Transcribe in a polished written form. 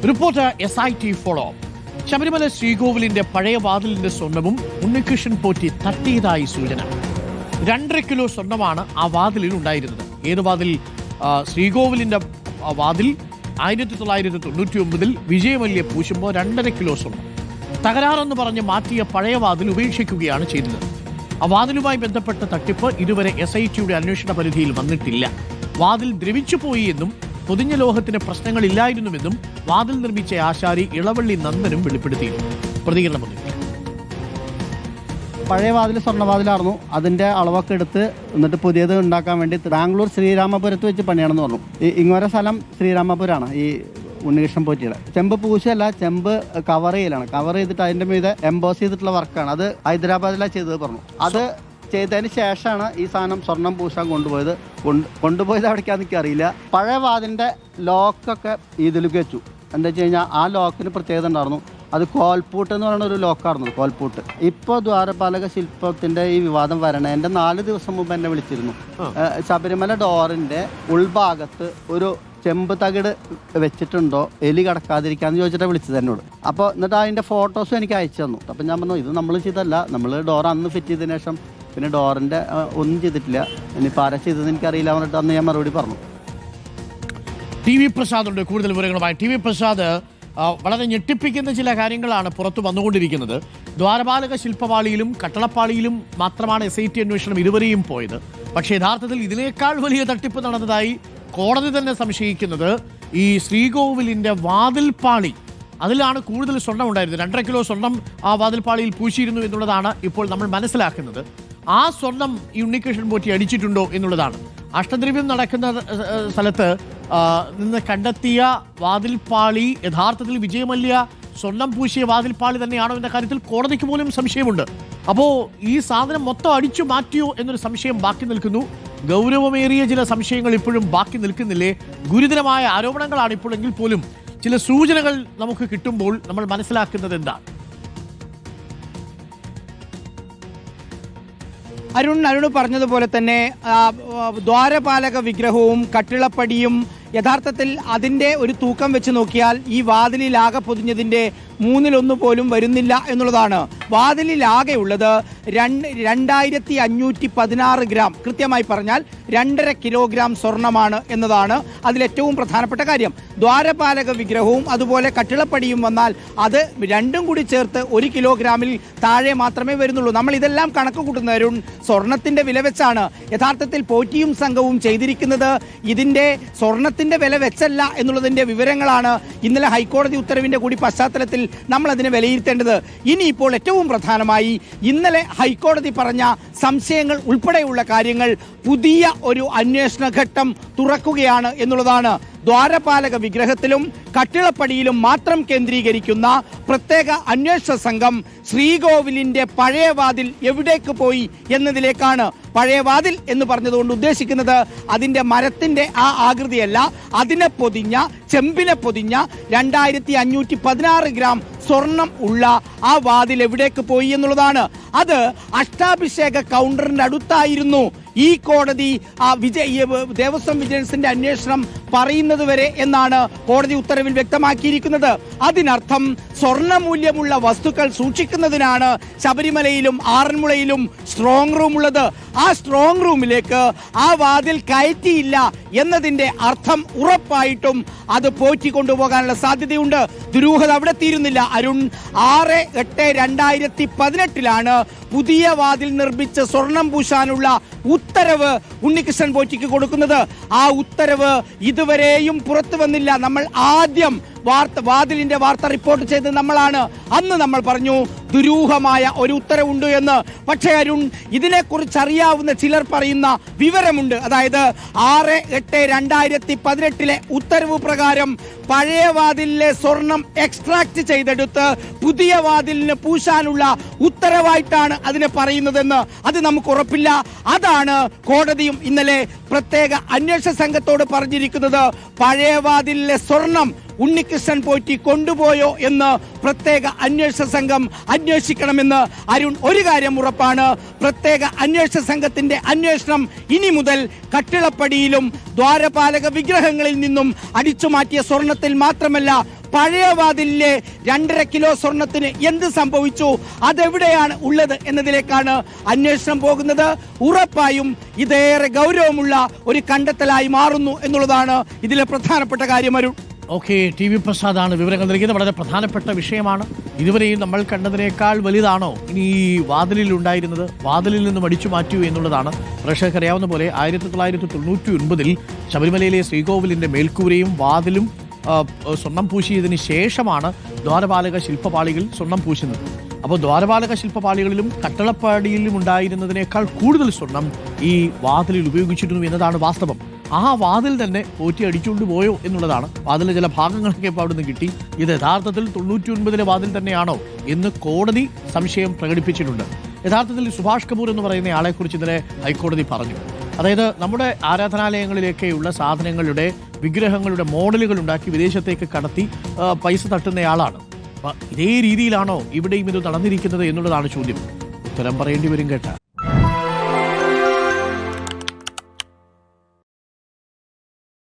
Reporter SIT follow. Sabarimala ശ്രീകോവിലിന്റെ പഴയ വാതിലിന്റെ സ്വർണവും ഉണ്ണികൃഷ്ണൻ പോറ്റി തട്ടിയതായി സൂചന. 2.5 കിലോ സ്വർണമാണ് ആ വാതിലിൽ ഉണ്ടായിരുന്നത്. ഏത് വാതിൽ? ശ്രീകോവിലിന്റെ വാതിൽ 1999 വിജയമല്യ പൂശുമ്പോൾ 2.5 കിലോ സ്വർണം തകരാറെന്ന് പറഞ്ഞ് മാറ്റിയ പഴയ വാതിൽ ഉപേക്ഷിക്കുകയാണ് ചെയ്തത്. ആ വാതിലുമായി ബന്ധപ്പെട്ട തട്ടിപ്പ് ഇതുവരെ SITയുടെ അന്വേഷണ പരിധിയിൽ വന്നിട്ടില്ല. വാതിൽ ദ്രവിച്ചുപോയി എന്നും പൊതിഞ്ഞ ലോഹത്തിന് പ്രശ്നങ്ങളില്ലായിരുന്നുവെന്നും വാതിൽ നിർമ്മിച്ച ആശാരി ഇളവള്ളി നന്ദനും വെളിപ്പെടുത്തിയിരുന്നു. പ്രതികരണം വന്നില്ല. പഴയ വാതിൽ സ്വർണ്ണവാതിലായിരുന്നു. അതിൻ്റെ അളവൊക്കെ എടുത്ത് എന്നിട്ട് പുതിയത് ഉണ്ടാക്കാൻ വേണ്ടി ബാംഗ്ലൂർ ശ്രീരാമപുരത്ത് വെച്ച് പണിയാണെന്ന് പറഞ്ഞു. ഇങ്ങോര സ്ഥലം ശ്രീരാമപുരമാണ്. ഈ ഉണ്ണികൃഷ്ണൻ പോറ്റിയുടെ ചെമ്പ് പൂശല്ല, ചെമ്പ് കവർ ചെയ്യലാണ്. കവർ ചെയ്തിട്ട് അതിൻ്റെ മീതെ എംബോസ് ചെയ്തിട്ടുള്ള വർക്കാണ്. അത് ഹൈദരാബാദിലാണ് ചെയ്തത് പറഞ്ഞു. അത് ചെയ്തതിന് ശേഷമാണ് ഈ സാധനം സ്വർണം പൂശാൻ കൊണ്ടുപോയത്. കൊണ്ടുപോയത് അവിടേക്കാന്ന് എനിക്കറിയില്ല. പഴയ വാതിലിൻ്റെ ലോക്കൊക്കെ ഇതിലേക്ക് വെച്ചു. എന്താ വെച്ച് കഴിഞ്ഞാൽ ആ ലോക്കിന് പ്രത്യേകത ഉണ്ടായിരുന്നു. അത് കോൽപൂട്ട് എന്ന് പറയുന്ന ഒരു ലോക്കായിരുന്നു. കോൽപൂട്ട്. ഇപ്പോൾ ദ്വാരപാലക ശില്പത്തിൻ്റെ ഈ വിവാദം വരണേൻ്റെ 4 ദിവസം മുമ്പ് എന്നെ വിളിച്ചിരുന്നു. ശബരിമല ഡോറിൻ്റെ ഉൾഭാഗത്ത് ഒരു ചെമ്പ് തകിട് വെച്ചിട്ടുണ്ടോ എലി കടക്കാതിരിക്കാന്ന് ചോദിച്ചിട്ടാണ് വിളിച്ചത് എന്നോട്. അപ്പോൾ എന്നിട്ട് അതിൻ്റെ ഫോട്ടോസും എനിക്ക് അയച്ചു തന്നു. അപ്പം ഞാൻ പറഞ്ഞു, ഇത് നമ്മൾ ചെയ്തല്ല, നമ്മൾ ഡോർ അന്ന് ഫിറ്റ് ചെയ്തതിന് ശേഷം പിന്നെ ഡോറിൻ്റെ ഒന്നും ചെയ്തിട്ടില്ല, ഇനിയിപ്പോൾ ആരാ ചെയ്തതെന്ന് എനിക്കറിയില്ല പറഞ്ഞിട്ട് അന്ന് ഞാൻ മറുപടി പറഞ്ഞു. TV പ്രസാദ് ഉണ്ട് കൂടുതൽ വിവരങ്ങളുമായി. TV പ്രസാദ്, വളരെ ഞെട്ടിപ്പിക്കുന്ന ചില കാര്യങ്ങളാണ് പുറത്തു വന്നുകൊണ്ടിരിക്കുന്നത്. ദ്വാരപാലക ശില്പപാളിയിലും കട്ടളപ്പാളിയിലും മാത്രമാണ് SIT അന്വേഷണം ഇതുവരെയും പോയത്. പക്ഷേ യഥാർത്ഥത്തിൽ ഇതിനേക്കാൾ വലിയ തട്ടിപ്പ് നടന്നതായി കോടതി തന്നെ സംശയിക്കുന്നത് ഈ ശ്രീകോവിലിന്റെ വാതിൽപ്പാളി, അതിലാണ് കൂടുതൽ സ്വർണം ഉണ്ടായിരുന്നത്. 2.5 കിലോ സ്വർണം ആ വാതിൽപ്പാളിയിൽ പൂശിയിരുന്നു എന്നുള്ളതാണ് ഇപ്പോൾ നമ്മൾ മനസ്സിലാക്കുന്നത്. ആ സ്വർണം ഈ ഉണ്ണികൃഷ്ണൻ പോറ്റി അടിച്ചിട്ടുണ്ടോ എന്നുള്ളതാണ്. അഷ്ടദ്രവ്യം നടക്കുന്ന സ്ഥലത്ത് നിന്ന് കണ്ടെത്തിയ വാതിൽപ്പാളി യഥാർത്ഥത്തിൽ വിജയമല്യ സ്വർണം പൂശിയ വാതിൽപ്പാളി തന്നെയാണോ എന്ന കാര്യത്തിൽ കോടതിക്ക് പോലും സംശയമുണ്ട്. അപ്പോൾ ഈ സാധനം മൊത്തം അടിച്ചു മാറ്റിയോ എന്നൊരു സംശയം ബാക്കി നിൽക്കുന്നു. ഗൗരവമേറിയ ചില സംശയങ്ങൾ ഇപ്പോഴും ബാക്കി നിൽക്കുന്നില്ലേ? ഗുരുതരമായ ആരോപണങ്ങളാണ് ഇപ്പോഴെങ്കിൽ പോലും ചില സൂചനകൾ നമുക്ക് കിട്ടുമ്പോൾ നമ്മൾ മനസ്സിലാക്കുന്നത് എന്താണ്? അരുൺ പറഞ്ഞതുപോലെ തന്നെ ദ്വാരപാലക വിഗ്രഹവും കട്ടിളപ്പടിയും യഥാർത്ഥത്തിൽ അതിൻ്റെ ഒരു തൂക്കം വെച്ച് നോക്കിയാൽ ഈ വാതിലിലാകെ പൊതിഞ്ഞതിൻ്റെ 1/3 പോലും വരുന്നില്ല എന്നുള്ളതാണ്. വാതിലിലാകെ ഉള്ളത് 2516 ഗ്രാം, കൃത്യമായി പറഞ്ഞാൽ 2.5 കിലോഗ്രാം സ്വർണമാണ് എന്നതാണ് അതിലേറ്റവും പ്രധാനപ്പെട്ട കാര്യം. ദ്വാരപാലക വിഗ്രഹവും അതുപോലെ കട്ടിളപ്പടിയും വന്നാൽ അത് രണ്ടും കൂടി ചേർത്ത് 1 കിലോഗ്രാമിൽ താഴെ മാത്രമേ വരുന്നുള്ളൂ. നമ്മൾ ഇതെല്ലാം കണക്ക് കൂട്ടുന്നവരും സ്വർണത്തിന്റെ വില വെച്ചാണ്. യഥാർത്ഥത്തിൽ പോറ്റിയും സംഘവും ചെയ്തിരിക്കുന്നത് ഇതിന്റെ സ്വർണത്തിന്റെ വില വെച്ചല്ല എന്നുള്ളതിന്റെ വിവരങ്ങളാണ് ഇന്നലെ ഹൈക്കോടതി ഉത്തരവിന്റെ കൂടി പശ്ചാത്തലത്തിൽ നമ്മൾ അതിനെ വിലയിരുത്തേണ്ടത്. ഇനിയിപ്പോൾ ഏറ്റവും പ്രധാനമായി ഇന്നലെ ഹൈക്കോടതി പറഞ്ഞ സംശയങ്ങൾ ഉൾപ്പെടെയുള്ള കാര്യങ്ങൾ പുതിയ ഒരു അന്വേഷണ ഘട്ടം തുറക്കുകയാണ് എന്നുള്ളതാണ്. ദ്വാരപാലക വിഗ്രഹത്തിലും കട്ടിളപ്പടിയിലും മാത്രം കേന്ദ്രീകരിക്കുന്ന പ്രത്യേക അന്വേഷണ സംഘം ശ്രീകോവിലിന്റെ പഴയ വാതിൽ എവിടേക്ക് പോയി എന്നതിലേക്കാണ്. പഴയ വാതിൽ എന്ന് പറഞ്ഞതുകൊണ്ട് ഉദ്ദേശിക്കുന്നത് അതിന്റെ മരത്തിന്റെ ആ ആകൃതിയല്ല, അതിനെ പൊതിഞ്ഞ, ചെമ്പിനെ പൊതിഞ്ഞ 2516 ഗ്രാം സ്വർണം ഉള്ള ആ വാതിൽ എവിടേക്ക് പോയി എന്നുള്ളതാണ്. അത് അഷ്ടാഭിഷേക കൗണ്ടറിന്റെ അടുത്തായിരുന്നു ഈ കോടതി ദേവസ്വം വിജിലൻസിന്റെ അന്വേഷണം പറയുന്നത് വരെ എന്നാണ് കോടതി ഉത്തരവിൽ വ്യക്തമാക്കിയിരിക്കുന്നത്. അതിനർത്ഥം സ്വർണ്ണമൂല്യമുള്ള വസ്തുക്കൾ സൂക്ഷിക്കുന്നതിനാണ് ശബരിമലയിലും ആറന്മുളയിലും സ്ട്രോങ് റൂം ഉള്ളത്. ആ സ്ട്രോങ് റൂമിലേക്ക് ആ വാതിൽ കയറ്റിയില്ല എന്നതിന്റെ അർത്ഥം ഉറപ്പായിട്ടും അത് പോറ്റി കൊണ്ടുപോകാനുള്ള സാധ്യതയുണ്ട്. ദുരൂഹത അവിടെ തീരുന്നില്ല അരുൺ. 6/8/2018 പുതിയ വാതിൽ നിർമ്മിച്ച് സ്വർണം പൂശാനുള്ള ഉത്തരവ് ഉണ്ണികൃഷ്ണൻ പോറ്റിക്ക് കൊടുക്കുന്നത്. ആ ഉത്തരവ് ഇതുവരെയും പുറത്തു വന്നില്ല. നമ്മൾ ആദ്യം വാതിലിന്റെ വാർത്ത റിപ്പോർട്ട് ചെയ്ത് നമ്മളാണ്. അന്ന് നമ്മൾ പറഞ്ഞു ദുരൂഹമായ ഒരു ഉത്തരവുണ്ട് എന്ന്. പക്ഷേ അരുൺ, ഇതിനെക്കുറിച്ച് അറിയാവുന്ന ചിലർ പറയുന്ന വിവരമുണ്ട്. അതായത് 6/8/2018 ഉത്തരവ് പ്രകാരം പഴയ വാതിലിലെ സ്വർണം എക്സ്ട്രാക്ട് ചെയ്തെടുത്ത് പുതിയ വാതിലിന് പൂശാനുള്ള ഉത്തരവായിട്ടാണ് അതിനെ പറയുന്നതെന്ന്. അത് നമുക്ക് ഉറപ്പില്ല. അതാണ് കോടതിയും ഇന്നലെ പ്രത്യേക അന്വേഷണ സംഘത്തോട് പറഞ്ഞിരിക്കുന്നത്. പഴയ വാതിലിലെ സ്വർണം ഉണ്ണികൃഷ്ണൻ പോറ്റി കൊണ്ടുപോയോ എന്ന് പ്രത്യേക അന്വേഷണ സംഘം അന്വേഷിക്കണമെന്ന്. അരുൺ, ഒരു കാര്യം ഉറപ്പാണ്, പ്രത്യേക അന്വേഷണ സംഘത്തിന്റെ അന്വേഷണം ഇനി മുതൽ കട്ടിളപ്പടിയിലും ദ്വാരപാലക വിഗ്രഹങ്ങളിൽ നിന്നും അടിച്ചുമാറ്റിയ സ്വർണത്തിൽ മാത്രമല്ല പഴയ വാതിലിലെ 2.5 കിലോ സ്വർണത്തിന് എന്ത് സംഭവിച്ചു, അതെവിടെയാണ് ഉള്ളത് എന്നതിലേക്കാണ് അന്വേഷണം പോകുന്നത്. ഉറപ്പായും ഇതേറെ ഗൗരവമുള്ള ഒരു കണ്ടെത്തലായി മാറുന്നു എന്നുള്ളതാണ് ഇതിലെ പ്രധാനപ്പെട്ട കാര്യം. അരുൺ, ഓക്കെ, ടി വി പ്രസാദാണ് വിവരങ്ങൾ നൽകിയത്. വളരെ പ്രധാനപ്പെട്ട വിഷയമാണ്. ഇതുവരെയും നമ്മൾ കണ്ടതിനേക്കാൾ വലുതാണോ ഇനി ഈ വാതിലിൽ ഉണ്ടായിരുന്നത്? വാതിലിൽ നിന്നും അടിച്ചു മാറ്റൂ എന്നുള്ളതാണ്. പ്രേക്ഷകർക്കറിയാവുന്ന പോലെ 1999 ശബരിമലയിലെ ശ്രീകോവിലിന്റെ മേൽക്കൂരയും വാതിലും സ്വർണം പൂശിയതിന് ശേഷമാണ് ദ്വാരപാലക ശില്പപാളികൾ സ്വർണം പൂശുന്നത്. അപ്പോൾ ദ്വാരപാലക ശില്പപാളികളിലും കട്ടളപ്പാടിയിലും ഉണ്ടായിരുന്നതിനേക്കാൾ കൂടുതൽ സ്വർണം ഈ വാതിലിൽ ഉപയോഗിച്ചിരുന്നു എന്നതാണ് വാസ്തവം. ആ വാതിൽ തന്നെ പോറ്റി അടിച്ചുകൊണ്ട് പോയോ എന്നുള്ളതാണ്. വാതിലിലെ ചില ഭാഗങ്ങളൊക്കെ ഇപ്പോൾ അവിടെ നിന്ന് കിട്ടി. ഇത് യഥാർത്ഥത്തിൽ 99 വാതിൽ തന്നെയാണോ എന്ന് കോടതി സംശയം പ്രകടിപ്പിച്ചിട്ടുണ്ട്. യഥാർത്ഥത്തിൽ സുഭാഷ് കപൂർ എന്ന് പറയുന്ന ആളെക്കുറിച്ച് ഇന്നലെ ഹൈക്കോടതി പറഞ്ഞു. അതായത് നമ്മുടെ ആരാധനാലയങ്ങളിലേക്കെയുള്ള സാധനങ്ങളുടെ വിഗ്രഹങ്ങളുടെ മോഡലുകൾ ഉണ്ടാക്കി വിദേശത്തേക്ക് കടത്തി പൈസ തട്ടുന്നയാളാണ്. ഇതേ രീതിയിലാണോ ഇവിടെയും ഇത് നടന്നിരിക്കുന്നത് എന്നുള്ളതാണ് ചോദ്യം. ഉത്തരം പറയേണ്ടി വരും കേട്ട.